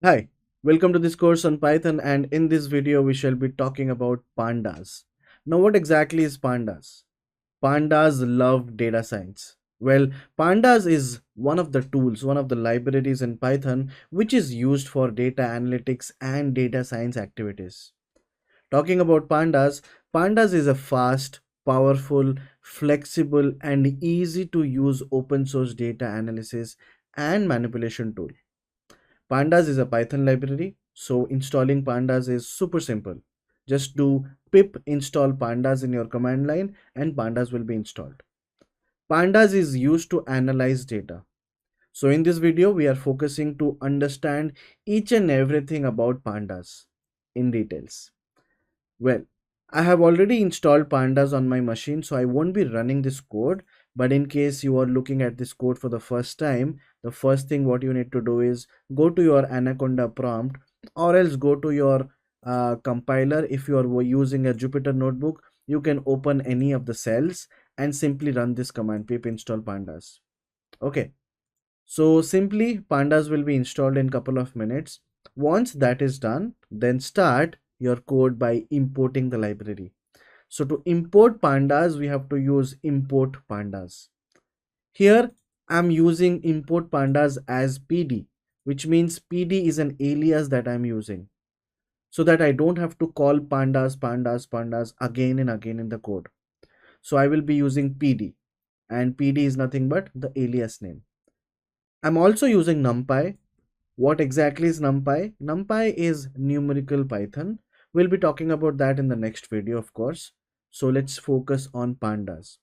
Hi, welcome to this course on Python, and in this video we shall be talking about pandas. Now what exactly is pandas? Pandas love data science. Well, pandas is one of the tools, one of the libraries in Python which is used for data analytics and data science activities. Talking about pandas, pandas is a fast, powerful, flexible and easy to use open source data analysis and manipulation tool. Pandas is a Python library, so installing pandas is super simple. Just do pip install pandas in your command line and pandas will be installed. Pandas is used to analyze data. So in this video, we are focusing to understand each and everything about pandas in details. Well, I have already installed pandas on my machine, so I won't be running this code. But in case you are looking at this code for the first time, the first thing what you need to do is go to your Anaconda prompt or else go to your compiler. If you are using a Jupyter notebook, you can open any of the cells and simply run this command pip install pandas. Okay, so simply pandas will be installed in couple of minutes. Once that is done, then start your code by importing the library. So to import pandas, we have to use import pandas. Here I'm using import pandas as PD, which means PD is an alias that I'm using so that I don't have to call pandas again and again in the code. So I will be using PD, and PD is nothing but the alias name. I'm also using NumPy. What exactly is NumPy? NumPy is numerical Python. We'll be talking about that in the next video, of course. So let's focus on pandas.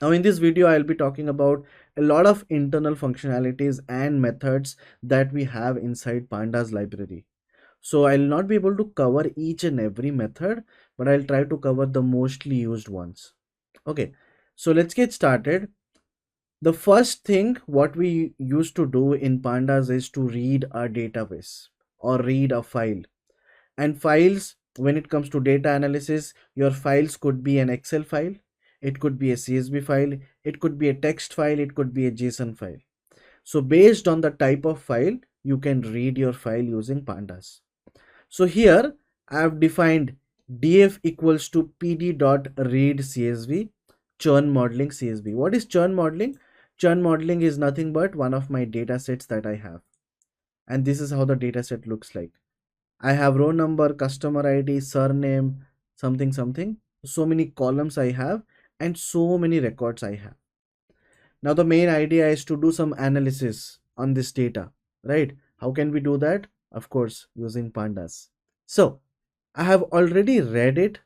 Now in this video, I'll be talking about a lot of internal functionalities and methods that we have inside pandas library. So I'll not be able to cover each and every method, but I'll try to cover the mostly used ones. Okay, so let's get started. The first thing what we used to do in pandas is to read a database or read a file. And files, when it comes to data analysis, your files could be an Excel file, it could be a CSV file, it could be a text file, it could be a JSON file. So based on the type of file, you can read your file using pandas. So here I have defined df equals to pd.read CSV churn modeling CSV. What is churn modeling? Churn modeling is nothing but one of my data sets that I have. And this is how the data set looks like. I have row number, customer ID, surname, something, something. So many columns I have and so many records I have. Now the main idea is to do some analysis on this data, right? How can we do that? Of course, using pandas. So I have already read it.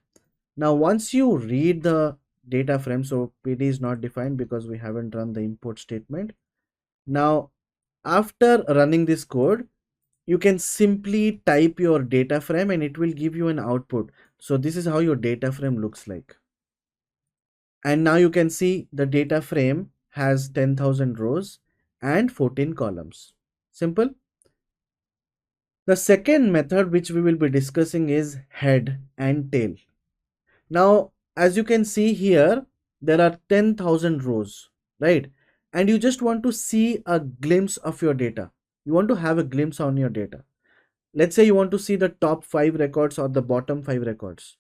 Now once you read the data frame, so PD is not defined because we haven't run the import statement. Now after running this code, you can simply type your data frame and it will give you an output. So this is how your data frame looks like. And now you can see the data frame has 10,000 rows and 14 columns. Simple. The second method which we will be discussing is head and tail. Now, as you can see here, there are 10,000 rows, right? And you just want to see a glimpse of your data. You want to have a glimpse on your data. Let's say you want to see the top 5 records or the bottom 5 records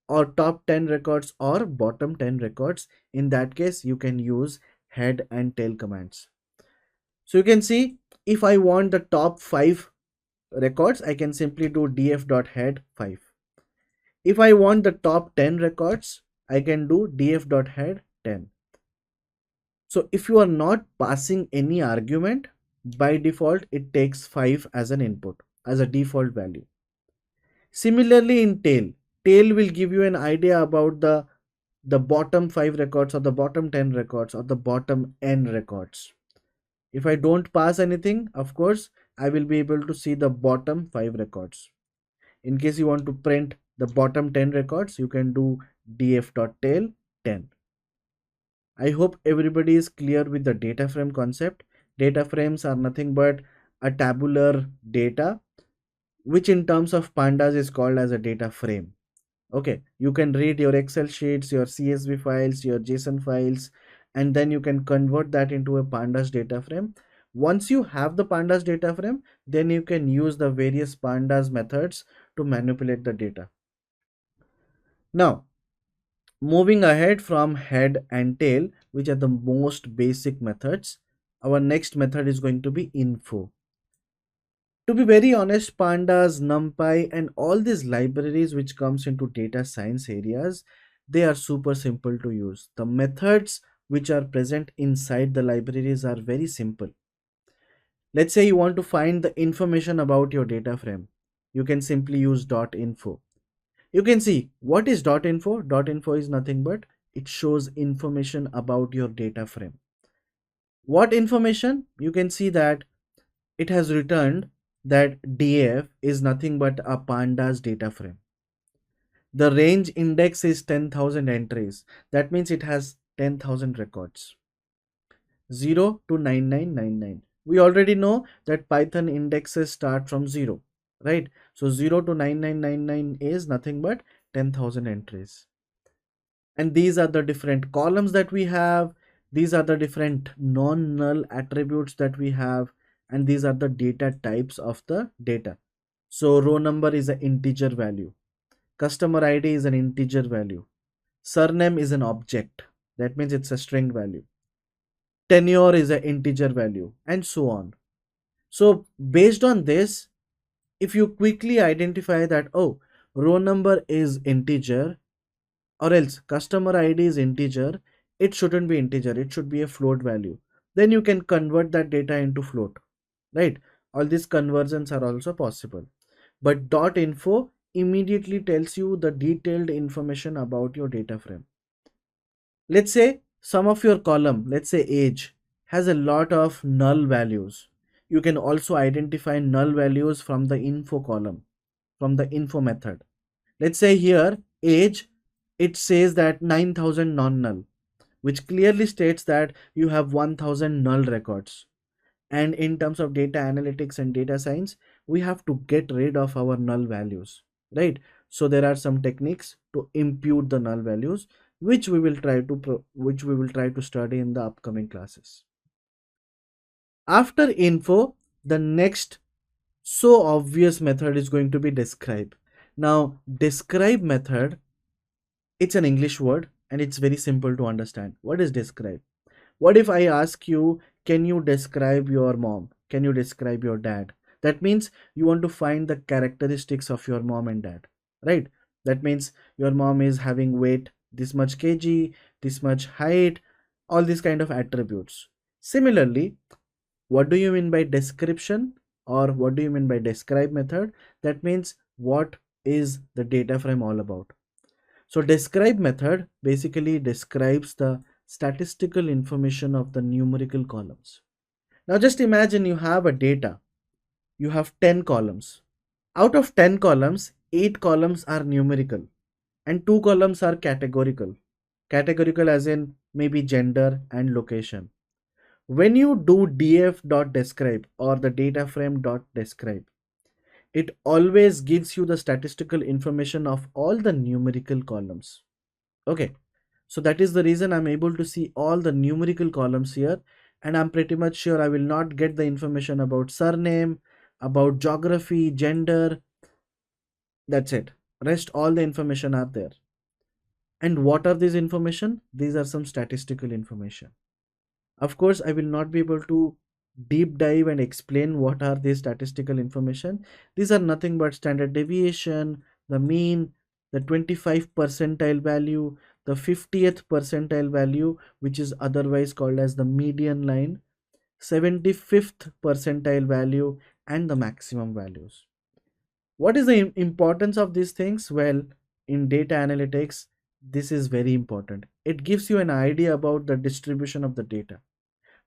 or top 10 records or bottom 10 records. In that case, you can use head and tail commands. So you can see if I want the top 5 records, I can simply do df.head 5. If I want the top 10 records, I can do df.head 10. So if you are not passing any argument, by default, it takes 5 as an input, as a default value. Similarly in tail will give you an idea about the bottom 5 records or the bottom 10 records or the bottom n records. If I don't pass anything, of course, I will be able to see the bottom 5 records. In case you want to print the bottom 10 records, you can do df.tail 10. I hope everybody is clear with the data frame concept. Data frames are nothing but a tabular data, which in terms of pandas is called as a data frame. Okay, you can read your Excel sheets, your CSV files, your JSON files, and then you can convert that into a pandas data frame. Once you have the pandas data frame, then you can use the various pandas methods to manipulate the data. Now, moving ahead from head and tail, which are the most basic methods, our next method is going to be info. To be very honest, pandas, numpy, and all these libraries which comes into data science areas, they are super simple to use. The methods which are present inside the libraries are very simple. Let's say you want to find the information about your data frame. You can simply use .info. You can see what is .info. .info is nothing but it shows information about your data frame. What information? You can see that it has returned that DF is nothing but a pandas data frame. The range index is 10,000 entries. That means it has 10,000 records. 0 to 9999. We already know that Python indexes start from 0, right? So 0 to 9999 is nothing but 10,000 entries. And these are the different columns that we have. These are the different non-null attributes that we have. And these are the data types of the data. So row number is an integer value. Customer ID is an integer value. Surname is an object. That means it's a string value. Tenure is an integer value, and so on. So based on this, if you quickly identify that, oh, row number is integer, or else customer ID is integer, it shouldn't be integer, it should be a float value. Then you can convert that data into float, right? All these conversions are also possible. But .info immediately tells you the detailed information about your data frame. Let's say some of your column, let's say age, has a lot of null values. You can also identify null values from the info column, from the info method. Let's say here age, it says that 9,000 non-null, which clearly states that you have 1,000 null records. And in terms of data analytics and data science, we have to get rid of our null values, right? So there are some techniques to impute the null values, which we will try to study in the upcoming classes. After info, the next so obvious method is going to be describe. Now describe method, it's an English word and it's very simple to understand. What is describe? What if I ask you, can you describe your mom? Can you describe your dad? That means you want to find the characteristics of your mom and dad, right? That means your mom is having weight this much kg, this much height, all these kind of attributes. Similarly, what do you mean by description, or what do you mean by describe method? That means what is the data frame all about? So describe method basically describes the statistical information of the numerical columns. Now just imagine you have a data. You have 10 columns. Out of 10 columns, 8 columns are numerical and 2 columns are categorical. Categorical as in maybe gender and location. When you do df.describe or the data frame.describe, it always gives you the statistical information of all the numerical columns. Okay, so that is the reason I'm able to see all the numerical columns here, and I'm pretty much sure I will not get the information about surname, about geography, gender. That's it. Rest all the information are there. And what are these information? These are some statistical information. Of course, I will not be able to deep dive and explain what are these statistical information. These are nothing but standard deviation, the mean, the 25th percentile value, the 50th percentile value, which is otherwise called as the median line, 75th percentile value, and the maximum values. What is the importance of these things? Well, in data analytics, this is very important. It gives you an idea about the distribution of the data.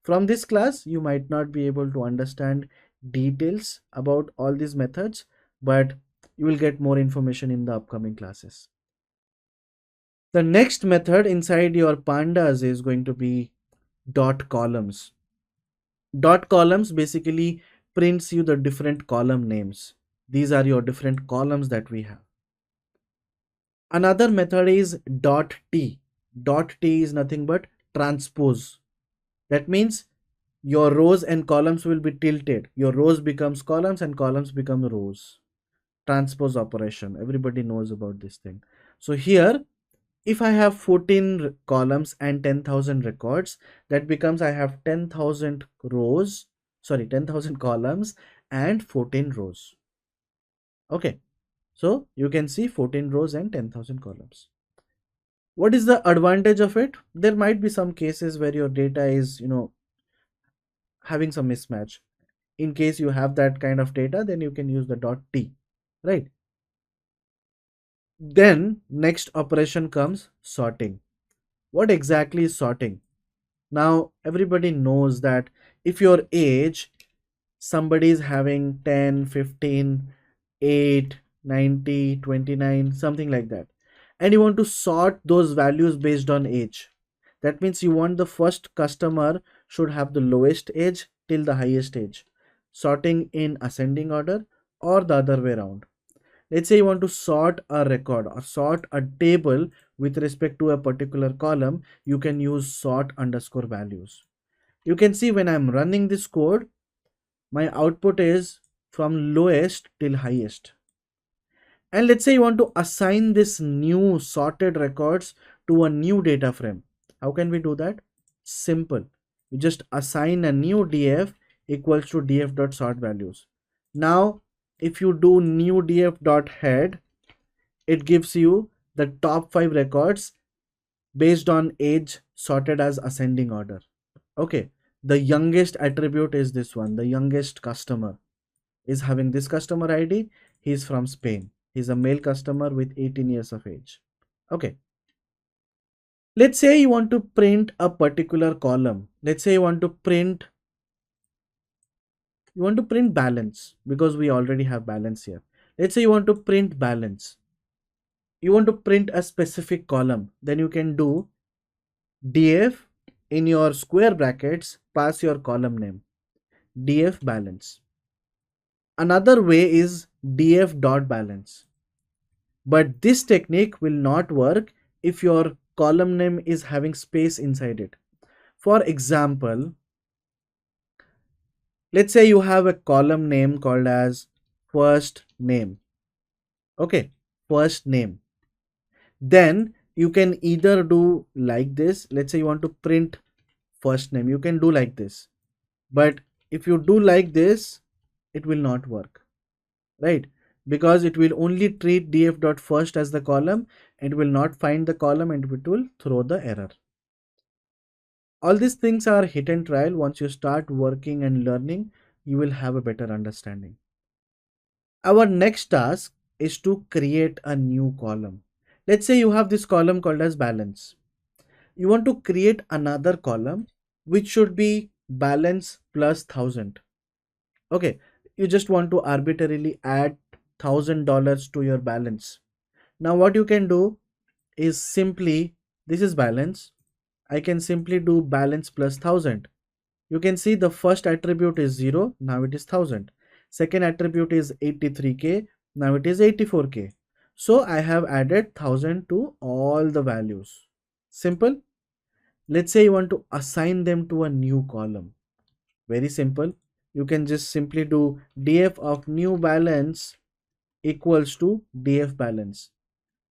From this class, you might not be able to understand details about all these methods, but you will get more information in the upcoming classes. The next method inside your pandas is going to be dot columns. Dot columns basically prints you the different column names. These are your different columns that we have. Another method is dot t. Dot t is nothing but transpose. That means your rows and columns will be tilted. Your rows becomes columns and columns become rows. Transpose operation. Everybody knows about this thing. So here, if I have 14 columns and 10,000 records, that becomes I have 10,000 rows, sorry, 10,000 columns and 14 rows. Okay. So you can see 14 rows and 10,000 columns. What is the advantage of it? There might be some cases where your data is, having some mismatch. In case you have that kind of data, then you can use the dot t, right? Then next operation comes sorting. What exactly is sorting? Now everybody knows that if your age, somebody is having 10, 15, 8, 90, 29, something like that, and you want to sort those values based on age. That means you want the first customer should have the lowest age till the highest age, sorting in ascending order or the other way around. Let's say you want to sort a record or sort a table with respect to a particular column, you can use sort underscore values. You can see when I'm running this code, my output is from lowest till highest. And let's say you want to assign this new sorted records to a new data frame. How can we do that? Simple. You just assign a new df equals to df.sort values. Now, if you do new df.head, it gives you the top 5 records based on age sorted as ascending order. Okay, the youngest attribute is this one. The youngest customer is having this customer ID. He's from Spain. He's a male customer with 18 years of age. Okay, let's say you want to print a particular column. Let's say you want to print balance, because we already have balance here. Let's say you want to print balance. You want to print a specific column. Then you can do df in your square brackets, pass your column name, df balance. Another way is df dot balance. But this technique will not work if your column name is having space inside it. For example, let's say you have a column name called as first name. Okay, first name. Then you can either do like this. Let's say you want to print first name. You can do like this. But if you do like this, it will not work, right? Because it will only treat df.first as the column, and will not find the column, and it will throw the error. All these things are hit and trial. Once you start working and learning, you will have a better understanding. Our next task is to create a new column. Let's say you have this column called as balance. You want to create another column which should be balance plus 1,000. Okay, you just want to arbitrarily add $1,000 to your balance. Now what you can do is simply, this is balance, I can simply do balance plus 1,000. You can see the first attribute is 0, now it is 1,000. Second attribute is 83k, now it is 84k. So I have added 1,000 to all the values. Simple. Let's say you want to assign them to a new column. Very simple. You can just simply do df of new balance equals to df balance.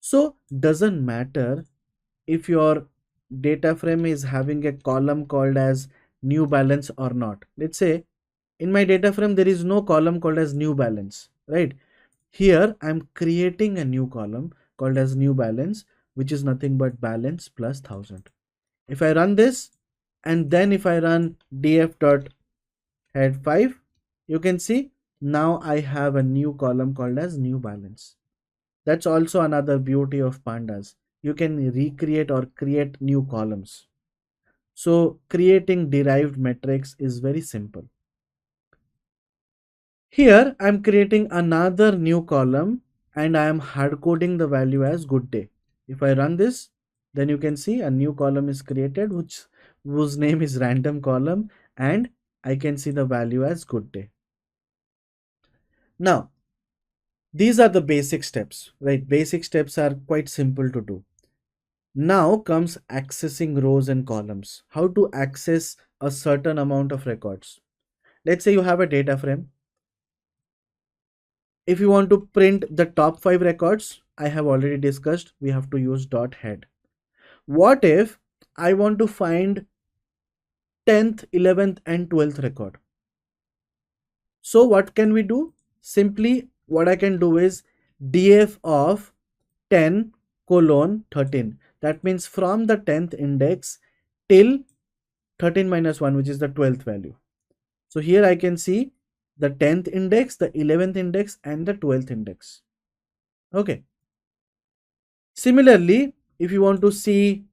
So doesn't matter if your data frame is having a column called as new balance or not. Let's say in my data frame there is no column called as new balance, right? Here I'm creating a new column called as new balance, which is nothing but balance plus 1,000. If I run this, and then if I run df dot head 5, you can see now I have a new column called as new balance. That's also another beauty of pandas. You can recreate or create new columns. So creating derived metrics is very simple. Here I'm creating another new column, and I am hard coding the value as good day. If I run this, then you can see a new column is created whose name is random column, and I can see the value as good day. Now these are the basic steps, right? Basic steps are quite simple to do. Now comes accessing rows and columns. How to access a certain amount of records. Let's say you have a data frame. If you want to print the top 5 records, I have already discussed, we have to use dot head. What if I want to find 10th, 11th and 12th record? So what can we do? Simply what I can do is df of 10 colon 13. That means from the 10th index till 13 minus 1, which is the 12th value. So here I can see the 10th index, the 11th index and the 12th index. Okay. Similarly, if you want to see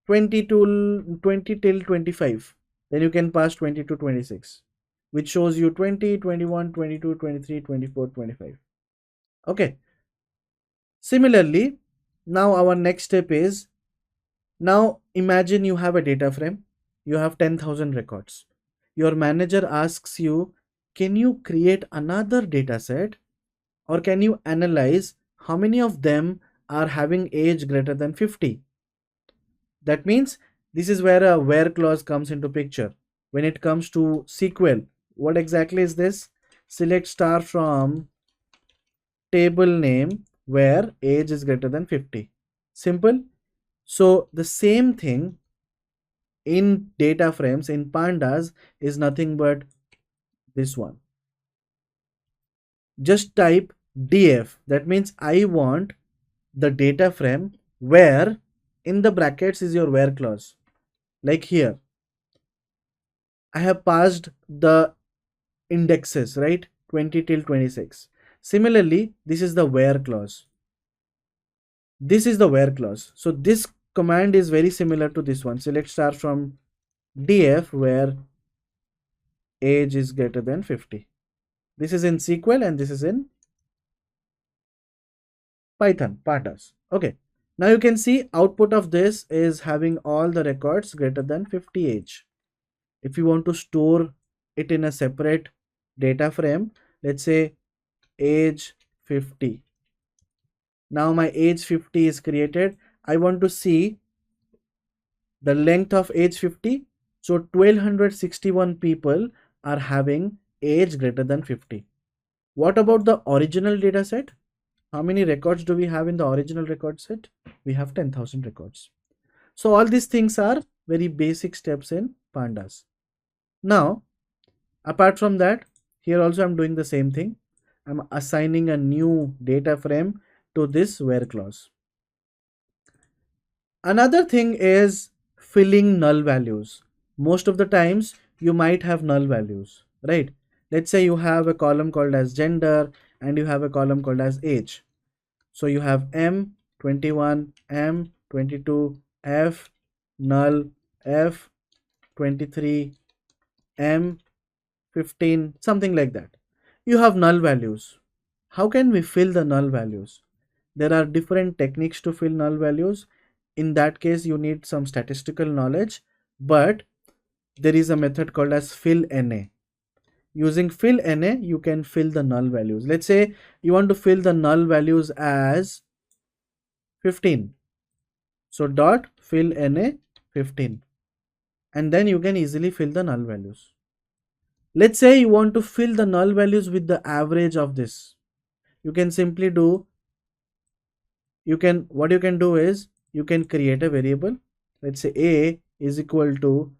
20 till 25, then you can pass 20 to 26, which shows you 20, 21, 22, 23, 24, 25. Okay. Similarly, now our next step is, now imagine you have a data frame, you have 10,000 records. Your manager asks you, can you create another data set, or can you analyze how many of them are having age greater than 50? That means this is where a where clause comes into picture. When it comes to SQL, what exactly is this? Select star from table name where age is greater than 50. Simple. So the same thing in data frames in pandas is nothing but this one. Just type df. That means I want the data frame where in the brackets is your where clause. Like here, I have passed the indexes, right? 20 till 26. Similarly, this is the where clause. This is the where clause. So this command is very similar to this one. Select star from df where age is greater than 50. This is in SQL and this is in Python, pandas. Okay. Now you can see output of this is having all the records greater than 50 age. If you want to store it in a separate data frame, let's say age 50. Now my age 50 is created. I want to see the length of age 50. So 1261 people are having age greater than 50. What about the original data set? How many records do we have in the original record set? We have 10,000 records. So all these things are very basic steps in pandas. Now, apart from that, here also I'm doing the same thing. I'm assigning a new data frame to this where clause. Another thing is filling null values. Most of the times you might have null values, right? Let's say you have a column called as gender and you have a column called as age. So you have M21, M22, F, null, F23, M15, something like that. You have null values. How can we fill the null values? There are different techniques to fill null values. In that case, you need some statistical knowledge, but there is a method called as fill NA. Using fill NA, you can fill the null values. Let's say you want to fill the null values as 15. So dot fill NA 15. And then you can easily fill the null values. Let's say you want to fill the null values with the average of this. You can simply do, what you can do is you can create a variable. Let's say a is equal to,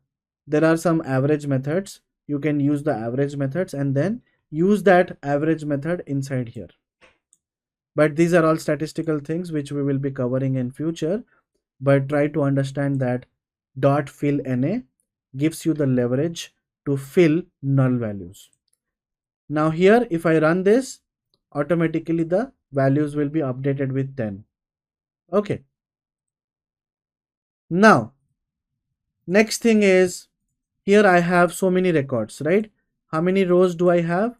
there are some average methods. You can use the average methods and then use that average method inside here. But these are all statistical things which we will be covering in future. But try to understand that dot fill NA gives you the leverage to fill null values. Now here, if I run this, automatically the values will be updated with 10. Okay. Now, next thing is, here I have so many records, right? How many rows do I have?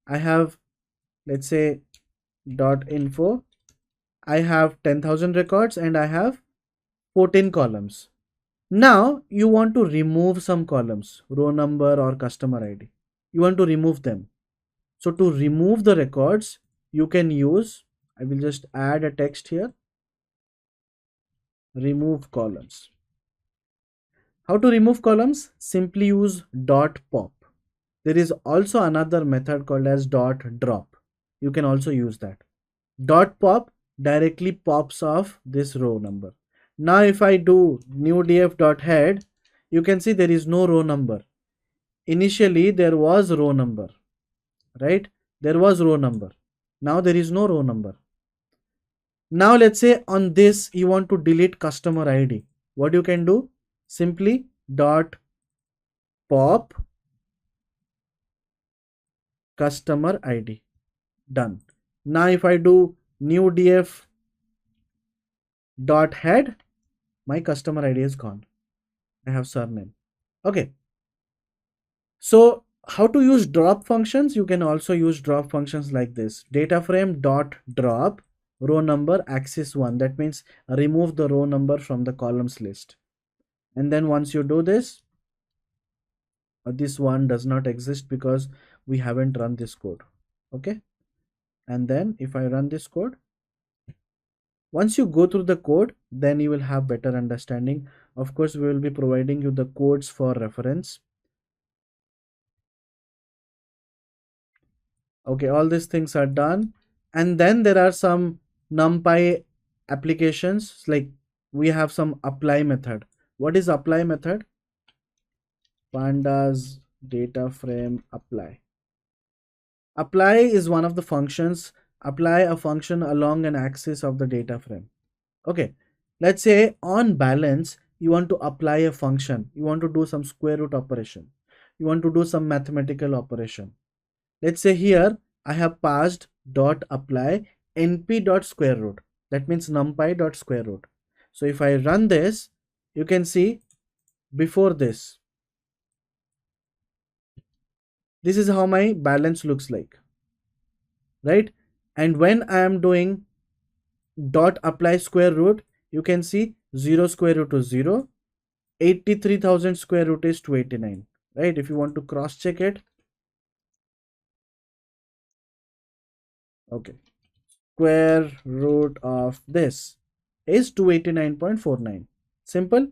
I have, let's say, dot info. I have 10,000 records and I have 14 columns. Now you want to remove some columns, row number or customer ID. You want to remove them. So to remove the records, you can use, I will just add a text here. remove columns. How to remove columns? Simply use dot pop. There is also another method called as dot drop. You can also use that. Dot pop directly pops off this row number. Now if I do new df dot head, you can see there is no row number. Initially there was row number, right? There was row number. Now there is no row number. Now let's say on this you want to delete customer ID. What you can do? Simply dot pop customer ID. Done. Now if I do new df dot head, my customer ID is gone. I have surname. Okay. So how to use drop functions? You can also use drop functions like this. Data frame dot drop row number axis 1. That means remove the row number from the columns list. And then once you do this, this one does not exist because we haven't run this code. Okay. And then if I run this code, once you go through the code, then you will have better understanding. Of course, we will be providing you the codes for reference. Okay, all these things are done. And then there are some NumPy applications, like we have some apply method. What is apply method? Pandas data frame apply. Apply is one of the functions. Apply a function along an axis of the data frame. Okay, let's say on balance you want to apply a function, you want to do some square root operation, you want to do some mathematical operation. Let's say here I have passed dot apply np dot square root, that means numpy dot square root. So if I run this, you can see before this is how my balance looks like, right? And when I am doing dot apply square root, you can see 0 square root is 0, 83,000 square root is 289, right? If you want to cross check it, okay, square root of this is 289.49. Simple.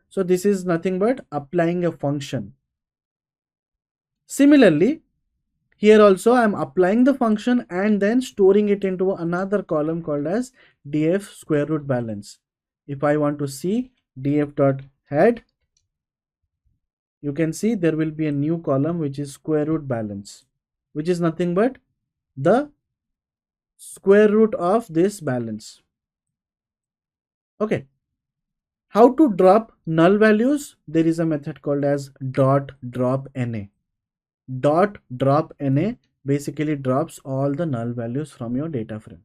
So this is nothing but applying a function. Similarly, here also I am applying the function and then storing it into another column called as df square root balance. If I want to see df dot head, you can see there will be a new column which is square root balance, which is nothing but the square root of this balance. Okay. How to drop null values? There is a method called as dot drop na. Dot drop na basically drops all the null values from your data frame.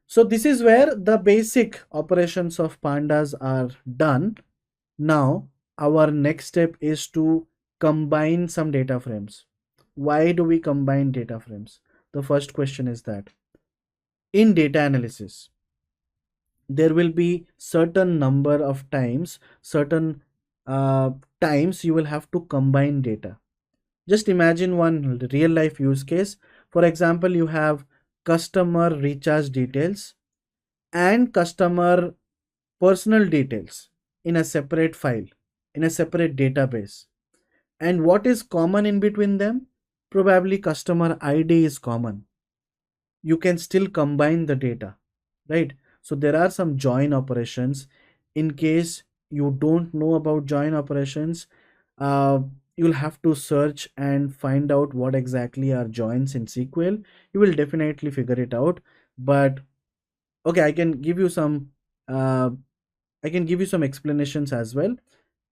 So this is where the basic operations of pandas are done. Now our next step is to combine some data frames. Why do we combine data frames? The first question is that in data analysis, there will be certain number of times, certain times you will have to combine data. Just imagine one real life use case. For example, you have customer recharge details and customer personal details in a separate file, in a separate database. And what is common in between them? Probably customer ID is common. You can still combine the data, right? So there are some join operations. In case you don't know about join operations, uh, you'll have to search and find out what exactly are joins in SQL. You will definitely figure it out. But okay, uh, I can give you some explanations as well.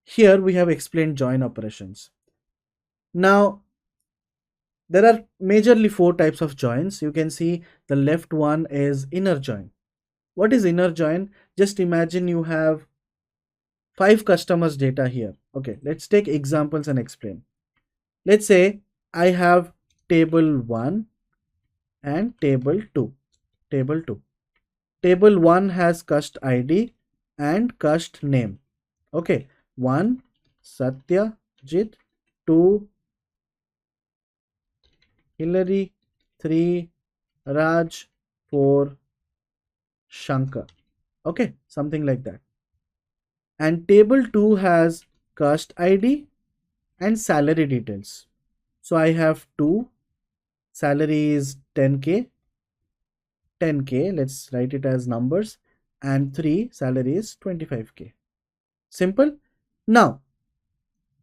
Here we have explained join operations. Now there are majorly four types of joins. You can see the left one is inner join. What is inner join? Just imagine you have 5 customers data here. Okay, let's take examples and explain. Let's say I have table 1 and table 2. Table 2. Table 1 has cust ID and cust name. Okay, 1 Satyajit, 2 Hillary, 3 Raj, 4 Shankar. Okay, something like that. And table 2 has cust ID and salary details. So I have 2, salary is 10k, 10k, let's write it as numbers, and 3, salary is 25k. Simple. Now,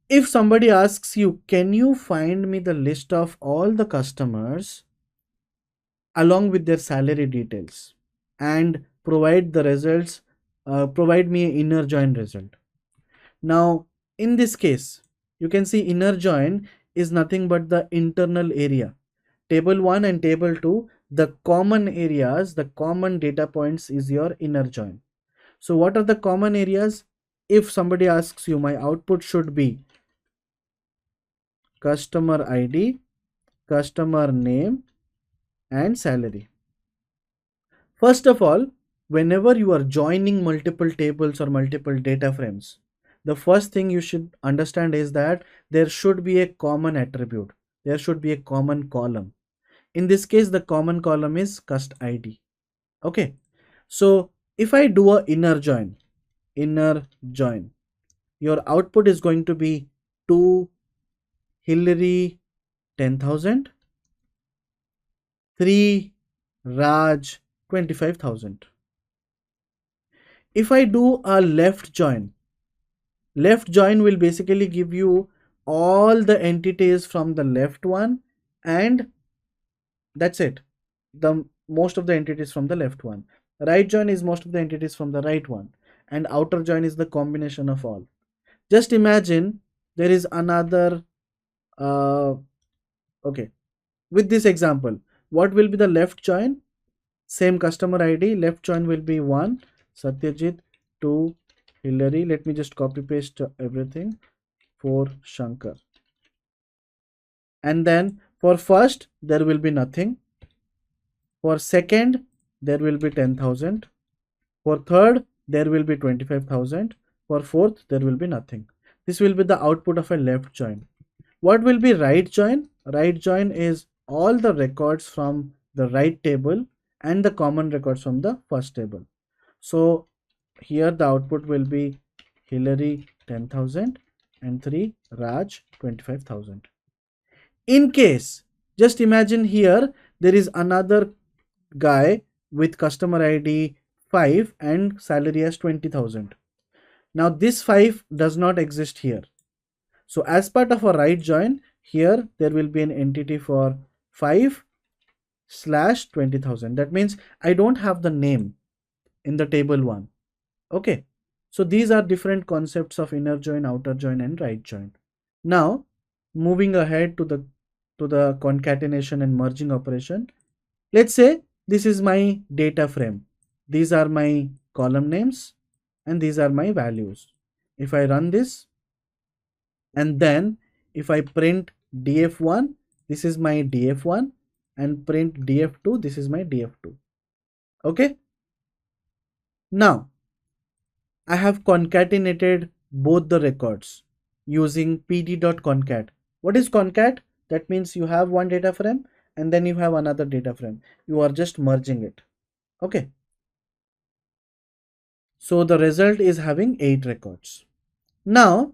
if somebody asks you, can you find me the list of all the customers along with their salary details and provide the results, provide me an inner join result. Now, in this case, you can see inner join is nothing but the internal area. Table 1 and table 2, the common areas, the common data points is your inner join. So what are the common areas? If somebody asks you, my output should be customer ID, customer name, and salary. First of all, whenever you are joining multiple tables or multiple data frames, the first thing you should understand is that there should be a common attribute. There should be a common column. In this case, the common column is cust ID. Okay. So if I do a inner join, your output is going to be 2 Hillary 10,000, 3 Raj 25,000. If I do a left join will basically give you all the entities from the left one, and that's it. The most of the entities from the left one. Right join is most of the entities from the right one, and outer join is the combination of all. Just imagine there is another uh, okay, with this example, what will be the left join? Same customer ID, left join will be 1 Satyajit, 2 Hillary. Let me just copy paste everything, 4 Shankar. And then for first there will be nothing, for second there will be 10,000, for third there will be 25,000, for fourth there will be nothing. This will be the output of a left join. What will be right join? Right join is all the records from the right table and the common records from the first table. So here the output will be Hillary 10,000 and 3 Raj 25,000. In case, just imagine here there is another guy with customer ID 5 and salary as 20,000. Now this 5 does not exist here. So as part of a right join, here there will be an entity for 5 slash 20,000. That means I don't have the name in the table 1. Okay. So these are different concepts of inner join, outer join, and right join. Now moving ahead to the concatenation and merging operation. Let's say this is my data frame. These are my column names and these are my values. If I run this and then if I print df1, this is my df1, and print df2, this is my df2. Okay. Now I have concatenated both the records using pd.concat. What is concat? That means you have one data frame and then you have another data frame. You are just merging it. Okay. So the result is having 8 records. Now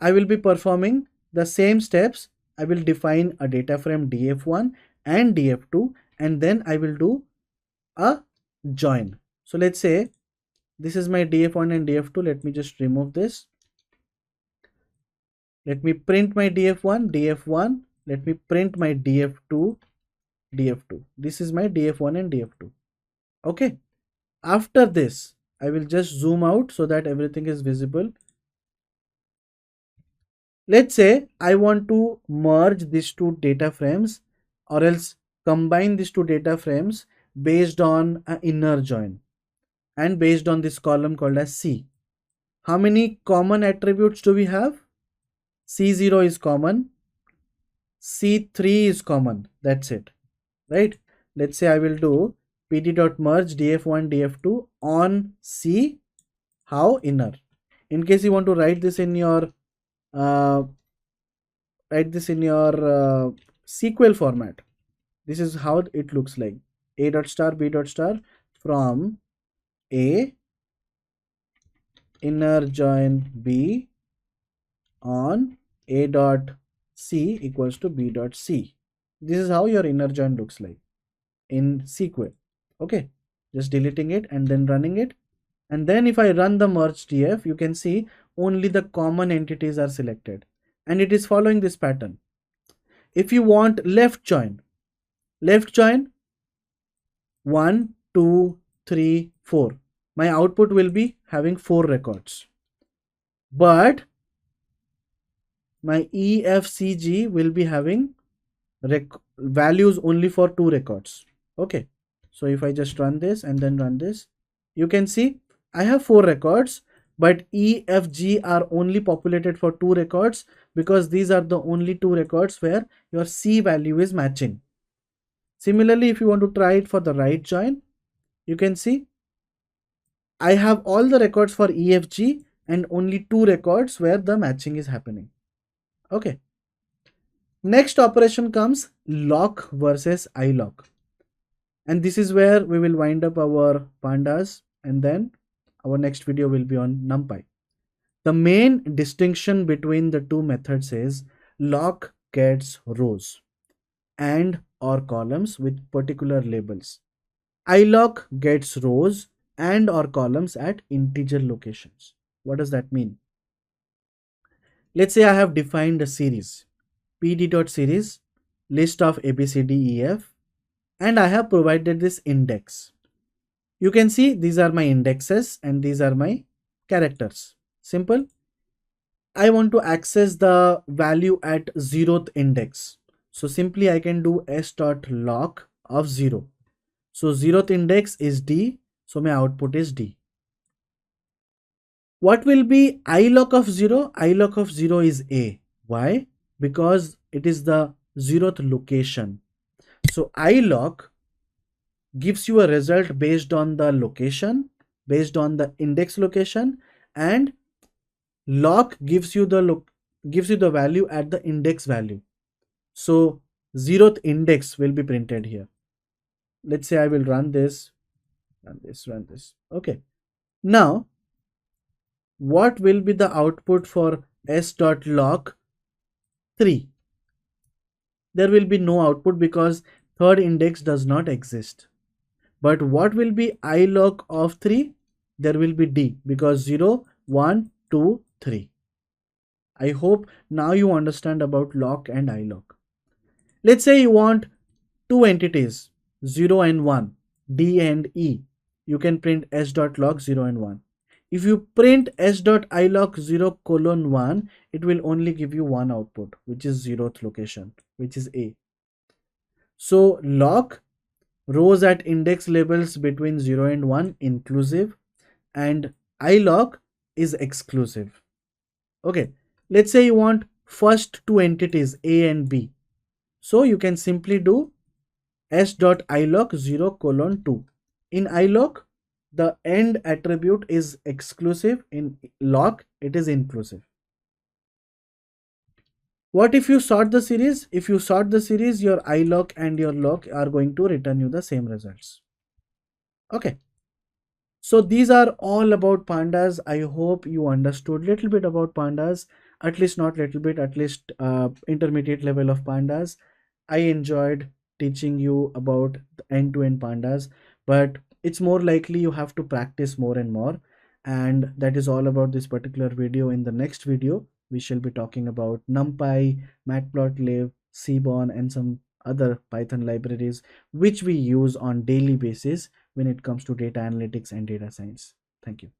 I will be performing the same steps. I will define a data frame df1 and df2, and then I will do a join. So let's say this is my df1 and df2. Let me just remove this. Let me print my df1. Let me print my df2. This is my df1 and df2. Okay. After this, I will just zoom out so that everything is visible. Let's say I want to merge these two data frames or else combine these two data frames based on an inner join and based on this column called as C. How many common attributes do we have? C0 is common, C3 is common, that's it, right? Let's say I will do pd.merge df1 df2 on C, how inner. In case you want to write this in your uh, SQL format, this is how it looks like: a dot star b dot star from A inner join B on A dot C equals to B dot C. This is how your inner join looks like in SQL. Okay, just deleting it and then running it. And then if I run the merge df, you can see only the common entities are selected and it is following this pattern. If you want left join 1, 2, 3, 4. My output will be having 4 records. But my EFCG will be having values only for 2 records. Okay. So if I just run this and then run this, you can see I have 4 records, but EFG are only populated for 2 records because these are the only 2 records where your C value is matching. Similarly, if you want to try it for the right join, you can see I have all the records for EFG and only 2 records where the matching is happening. Okay. Next operation comes lock versus ilock. And this is where we will wind up our pandas, and then our next video will be on NumPy. The main distinction between the two methods is lock gets rows and or columns with particular labels. ilock gets rows and or columns at integer locations. What does that mean? Let's say I have defined a series, pd.series, list of abcdef, and I have provided this index. You can see these are my indexes and these are my characters. Simple. I want to access the value at 0th index. So simply I can do s.lock of 0. So 0th index is D. So my output is D. What will be ilock of 0? Ilock of 0 is A. Why? Because it is the 0th location. So ilock gives you a result based on the location, based on the index location, and lock gives you the value at the index value. So 0th index will be printed here. Let's say I will run this. Okay. Now, what will be the output for s.lock 3? There will be no output because third index does not exist. But what will be ilock of 3? There will be D because 0, 1, 2, 3. I hope now you understand about lock and ilock. Let's say you want two entities, 0 and 1, D and E. You can print s.lock 0 and 1. If you print s.ilock 0 colon 1, it will only give you one output, which is 0th location, which is A. So lock rows at index labels between 0 and 1 inclusive, and ilock is exclusive. Okay, let's say you want first two entities A and B. So you can simply do s.ilock 0 colon 2. In ilock, the end attribute is exclusive. In lock, it is inclusive. What if you sort the series? If you sort the series, your ilock and your lock are going to return you the same results. Okay. So these are all about pandas. I hope you understood little bit about pandas, at least not little bit, at least intermediate level of pandas. I enjoyed teaching you about the end-to-end pandas, but it's more likely you have to practice more and more. And that is all about this particular video. In the next video, we shall be talking about NumPy, Matplotlib, Seaborn, and some other Python libraries which we use on daily basis when it comes to data analytics and data science. Thank you.